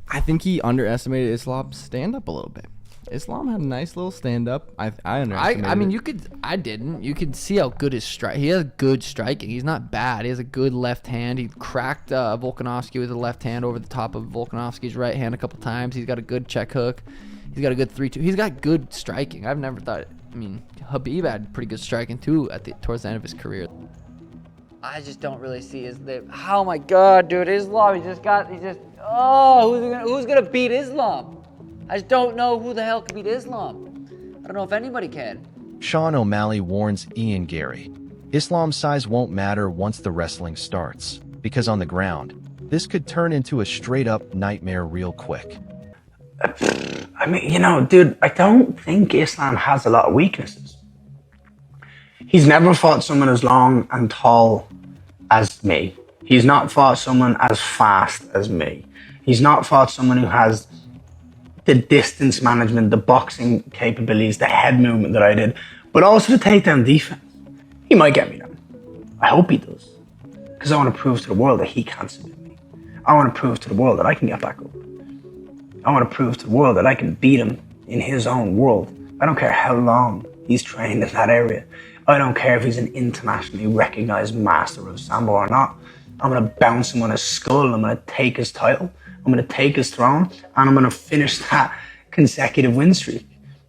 I think he underestimated Islam's stand-up a little bit. Islam had a nice little stand-up. I underestimated I mean, it. you could see how good his strike. He has good striking. He's not bad. He has a good left hand. He cracked Volkanovski with a left hand over the top of Volkanovski's right hand a couple times. He's got a good check hook. He's got a good 3-2. He's got good striking. I've never thought. I mean, Khabib had pretty good striking too towards the end of his career. I just don't really see oh my God, dude, Islam. Who's gonna beat Islam? I just don't know who the hell can beat Islam. I don't know if anybody can. Sean O'Malley warns Ian Garry, Islam's size won't matter once the wrestling starts, because on the ground, this could turn into a straight-up nightmare real quick. I mean, dude, I don't think Islam has a lot of weaknesses. He's never fought someone as long and tall as me. He's not fought someone as fast as me. He's not fought someone who has the distance management, the boxing capabilities, the head movement that I did, but also the takedown defense. He might get me down. I hope he does. Because I want to prove to the world that he can't submit me. I want to prove to the world that I can get back up. I want to prove to the world that I can beat him in his own world. I don't care how long he's trained in that area. I don't care if he's an internationally recognized master of Sambo or not. I'm going to bounce him on his skull. I'm going to take his title. I'm going to take his throne. And I'm going to finish that consecutive win streak.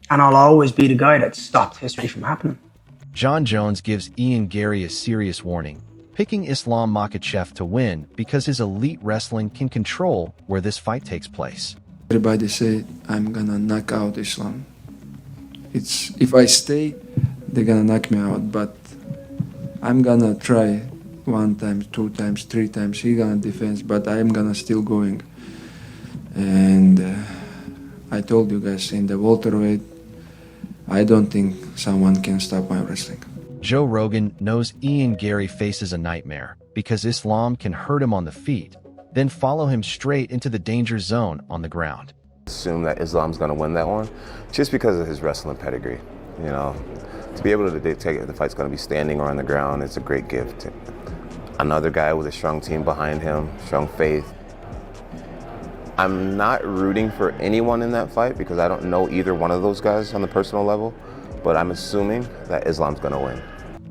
And I'll always be the guy that stopped history from happening. John Jones gives Ian Garry a serious warning, picking Islam Makhachev to win because his elite wrestling can control where this fight takes place. Everybody say I'm gonna knock out Islam. If I stay, they're gonna knock me out, but I'm gonna try 1 time, 2 times, 3 times. He gonna defend, but I'm gonna still going. And I told you guys in the welterweight, I don't think someone can stop my wrestling. Joe Rogan knows Ian Garry faces a nightmare because Islam can hurt him on the feet, then follow him straight into the danger zone on the ground. Assume that Islam's going to win that one just because of his wrestling pedigree. To be able to dictate if the fight's going to be standing or on the ground, it's a great gift. Another guy with a strong team behind him, strong faith. I'm not rooting for anyone in that fight because I don't know either one of those guys on the personal level, but I'm assuming that Islam's going to win.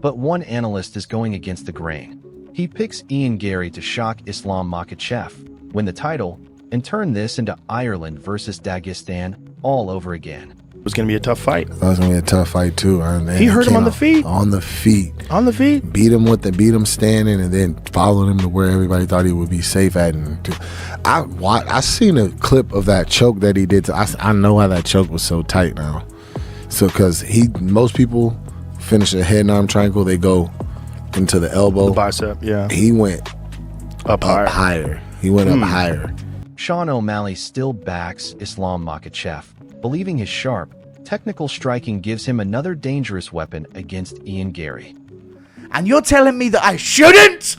But one analyst is going against the grain. He picks Ian Garry to shock Islam Makhachev, win the title, and turn this into Ireland versus Dagestan all over again. It was going to be a tough fight. That was going to be a tough fight too. He hurt him on the feet? On the feet. On the feet? Beat him standing and then followed him to where everybody thought he would be safe at. And I seen a clip of that choke that he did. I know why that choke was so tight now. So because most people finish a head and arm triangle, they go into the elbow. The bicep, yeah. He went up higher. He went up higher. Sean O'Malley still backs Islam Makhachev, believing his sharp, technical striking gives him another dangerous weapon against Ian Garry. And you're telling me that I shouldn't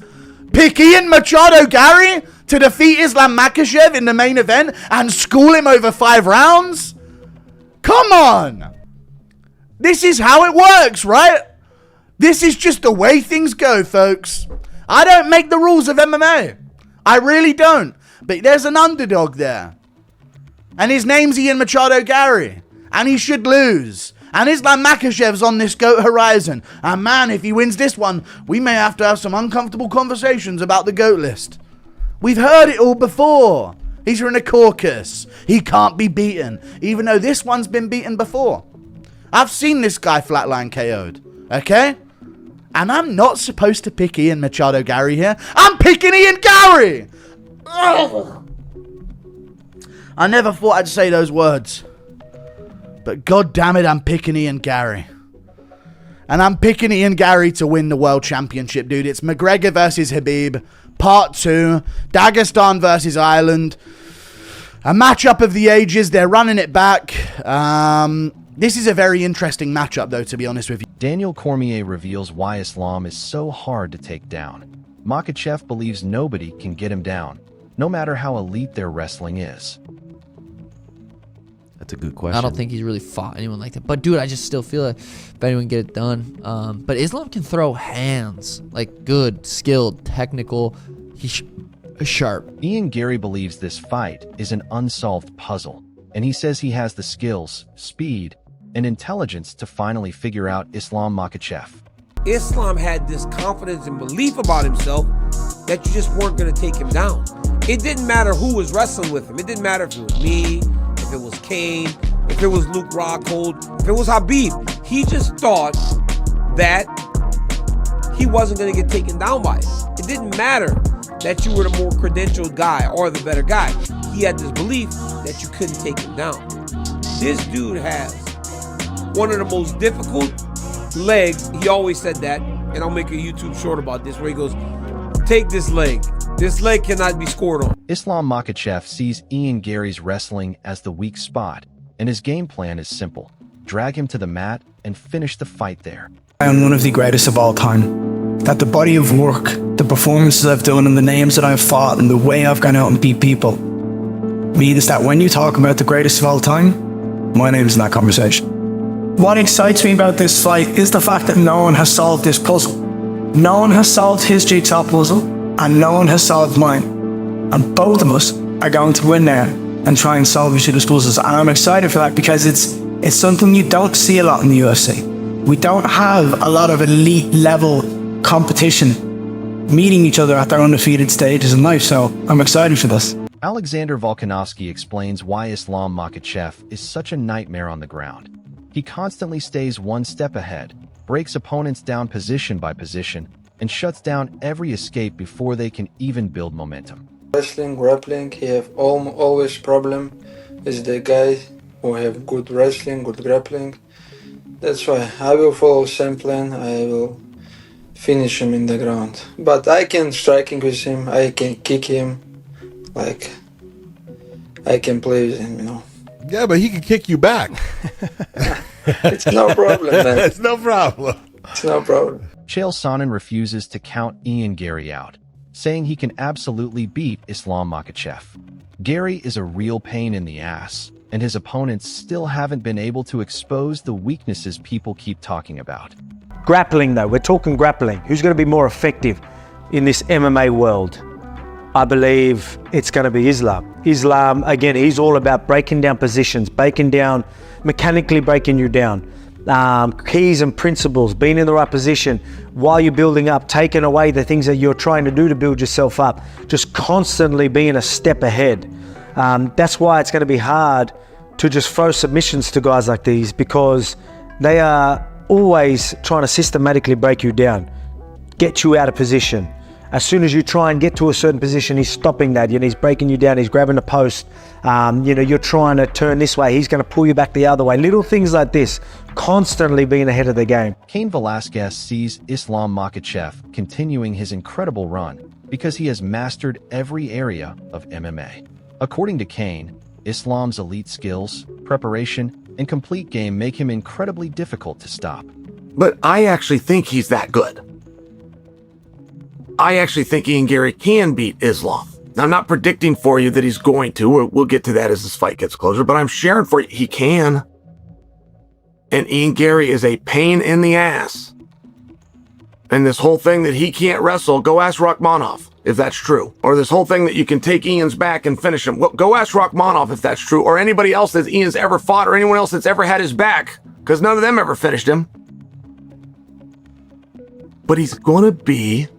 pick Ian Machado Garry to defeat Islam Makhachev in the main event and school him over 5 rounds? Come on! This is how it works, right? This is just the way things go, folks. I don't make the rules of MMA. I really don't. But there's an underdog there. And his name's Ian Machado Garry. And he should lose. And Islam Makhachev's on this GOAT horizon. And man, if he wins this one, we may have to have some uncomfortable conversations about the GOAT list. We've heard it all before. He's in a caucus. He can't be beaten. Even though this one's been beaten before. I've seen this guy flatline KO'd. Okay? And I'm not supposed to pick Ian Machado Garry here. I'm picking Ian Garry! Ugh. I never thought I'd say those words. But god damn it, I'm picking Ian Garry. And I'm picking Ian Garry to win the world championship, dude. It's McGregor versus Khabib, part 2. Dagestan versus Ireland. A matchup of the ages. They're running it back. This is a very interesting matchup, though, to be honest with you. Daniel Cormier reveals why Islam is so hard to take down. Makhachev believes nobody can get him down, no matter how elite their wrestling is. That's a good question. I don't think he's really fought anyone like that. But, dude, I just still feel like if anyone get it done. But Islam can throw hands. Like, good, skilled, technical. sharp. Ian Garry believes this fight is an unsolved puzzle, and he says he has the skills, speed, and intelligence to finally figure out Islam Makhachev. Islam had this confidence and belief about himself that you just weren't going to take him down. It didn't matter who was wrestling with him. It didn't matter if it was me, if it was Kane, if it was Luke Rockhold, if it was Habib. He just thought that he wasn't going to get taken down by it. It didn't matter that you were the more credentialed guy or the better guy. He had this belief that you couldn't take him down. This dude has one of the most difficult legs. He always said that, and I'll make a YouTube short about this where he goes, take this leg. This leg cannot be scored on. Islam Makhachev sees Ian Garry's wrestling as the weak spot, and his game plan is simple. Drag him to the mat and finish the fight there. I am one of the greatest of all time. That the body of work, the performances I've done and the names that I've fought and the way I've gone out and beat people means that when you talk about the greatest of all time, my name's in that conversation. What excites me about this fight is the fact that no one has solved this puzzle. No one has solved his jigsaw puzzle and no one has solved mine. And both of us are going to win there and try and solve each other's puzzles. And I'm excited for that because it's something you don't see a lot in the UFC. We don't have a lot of elite level competition meeting each other at their undefeated stages in life, so I'm excited for this. Alexander Volkanovski explains why Islam Makhachev is such a nightmare on the ground. He constantly stays one step ahead, breaks opponents down position by position, and shuts down every escape before they can even build momentum. Wrestling, grappling, he have always problem is the guys who have good wrestling, good grappling. That's why I will follow same plan. I will finish him in the ground. But I can striking with him. I can kick him. Like I can play with him, you know. Yeah, but he can kick you back. It's no problem, man. It's no problem. It's no problem. Chael Sonnen refuses to count Ian Garry out, saying he can absolutely beat Islam Makhachev. Garry is a real pain in the ass, and his opponents still haven't been able to expose the weaknesses people keep talking about. Grappling though, we're talking grappling. Who's going to be more effective in this MMA world? I believe it's going to be Islam. Islam, again, he's all about breaking down positions, mechanically breaking you down. Keys and principles, being in the right position while you're building up, taking away the things that you're trying to do to build yourself up, just constantly being a step ahead. That's why it's going to be hard to just throw submissions to guys like these, because they are always trying to systematically break you down, get you out of position. As soon as you try and get to a certain position, he's stopping that. He's breaking you down. He's grabbing the post. You're trying to turn this way. He's going to pull you back the other way. Little things like this, constantly being ahead of the game. Cain Velasquez sees Islam Makhachev continuing his incredible run because he has mastered every area of MMA. According to Cain, Islam's elite skills, preparation, and complete game make him incredibly difficult to stop. But I actually think he's that good. I actually think Ian Garry can beat Islam. Now, I'm not predicting for you that he's going to. We'll get to that as this fight gets closer, but I'm sharing for you he can. And Ian Garry is a pain in the ass. And this whole thing that he can't wrestle, go ask Rachmanov if that's true. Or this whole thing that you can take Ian's back and finish him. Well, go ask Rachmanov if that's true. Or anybody else that Ian's ever fought, or anyone else that's ever had his back. Because none of them ever finished him. But he's going to be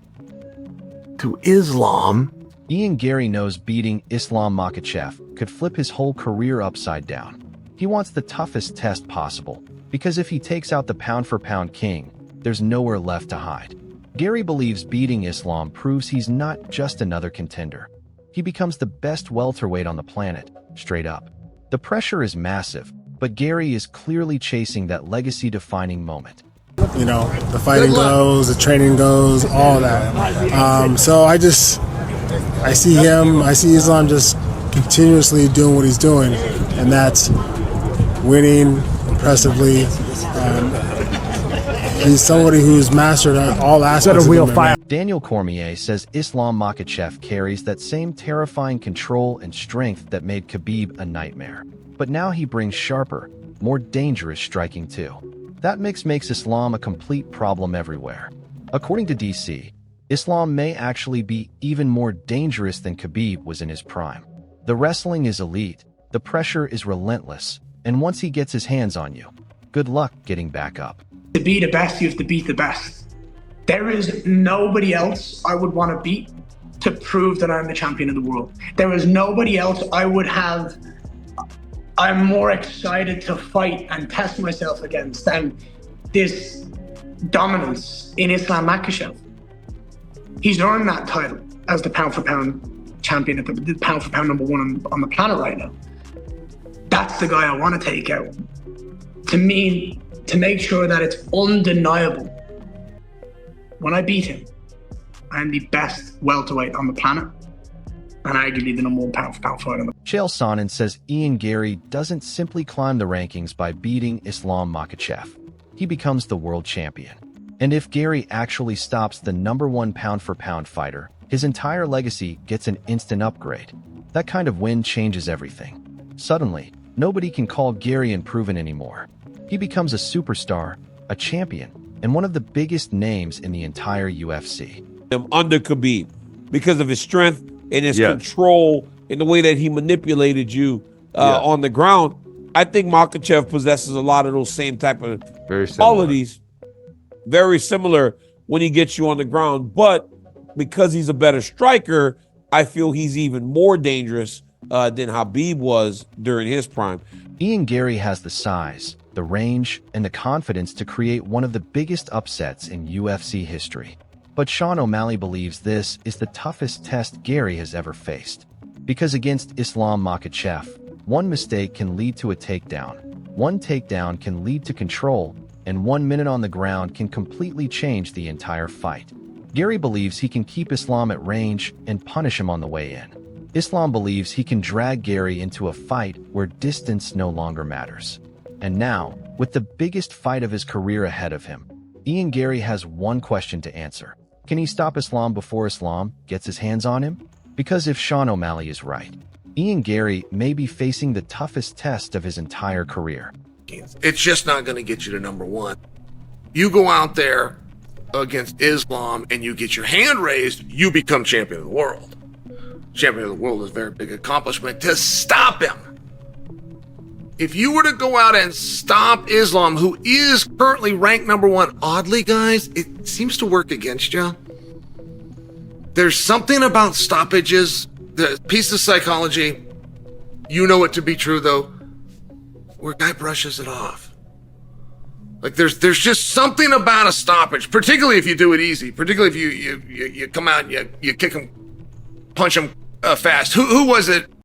to Islam. Ian Garry knows beating Islam Makhachev could flip his whole career upside down. He wants the toughest test possible, because if he takes out the pound-for-pound king, there's nowhere left to hide. Garry believes beating Islam proves he's not just another contender. He becomes the best welterweight on the planet, straight up. The pressure is massive, but Garry is clearly chasing that legacy-defining moment. You know, the fighting goes, the training goes, all that. So I see him, I see Islam just continuously doing what he's doing, and that's winning impressively. He's somebody who's mastered all aspects of MMA. Daniel Cormier says Islam Makhachev carries that same terrifying control and strength that made Khabib a nightmare. But now he brings sharper, more dangerous striking too. That mix makes Islam a complete problem everywhere. According to DC, Islam may actually be even more dangerous than Khabib was in his prime. The wrestling is elite, the pressure is relentless, and once he gets his hands on you, good luck getting back up. To be the best, you have to beat the best. There is nobody else I would want to beat to prove that I'm the champion of the world. There is nobody else I'm more excited to fight and test myself against than this dominance in Islam Makhachev. He's earned that title as the pound for pound champion, the pound for pound number one on the planet right now. That's the guy I want to take out. To me, to make sure that it's undeniable, when I beat him, I'm the best welterweight on the planet, and arguably the number one pound for pound fighter. Chael Sonnen says Ian Garry doesn't simply climb the rankings by beating Islam Makhachev. He becomes the world champion. And if Garry actually stops the number one pound for pound fighter, his entire legacy gets an instant upgrade. That kind of win changes everything. Suddenly, nobody can call Garry unproven anymore. He becomes a superstar, a champion, and one of the biggest names in the entire UFC. Under Khabib because of his strength and his control and the way that he manipulated you on the ground. I think Makhachev possesses a lot of those same type of qualities. Very similar when he gets you on the ground. But because he's a better striker, I feel he's even more dangerous than Khabib was during his prime. Ian Garry has the size, the range, and the confidence to create one of the biggest upsets in UFC history. But Sean O'Malley believes this is the toughest test Garry has ever faced. Because against Islam Makhachev, one mistake can lead to a takedown, one takedown can lead to control, and 1 minute on the ground can completely change the entire fight. Garry believes he can keep Islam at range and punish him on the way in. Islam believes he can drag Garry into a fight where distance no longer matters. And now, with the biggest fight of his career ahead of him, Ian Garry has one question to answer. Can he stop Islam before Islam gets his hands on him? Because if Sean O'Malley is right, Ian Garry may be facing the toughest test of his entire career. It's just not going to get you to number one. You go out there against Islam and you get your hand raised, you become champion of the world. Champion of the world is a very big accomplishment. To stop him, if you were to go out and stop Islam, who is currently ranked number one, oddly, guys, it seems to work against you. There's something about stoppages, the piece of psychology, you know it to be true, though, where a guy brushes it off. Like there's just something about a stoppage, particularly if you do it easy, particularly if you come out and you kick him, punch him fast. Who was it?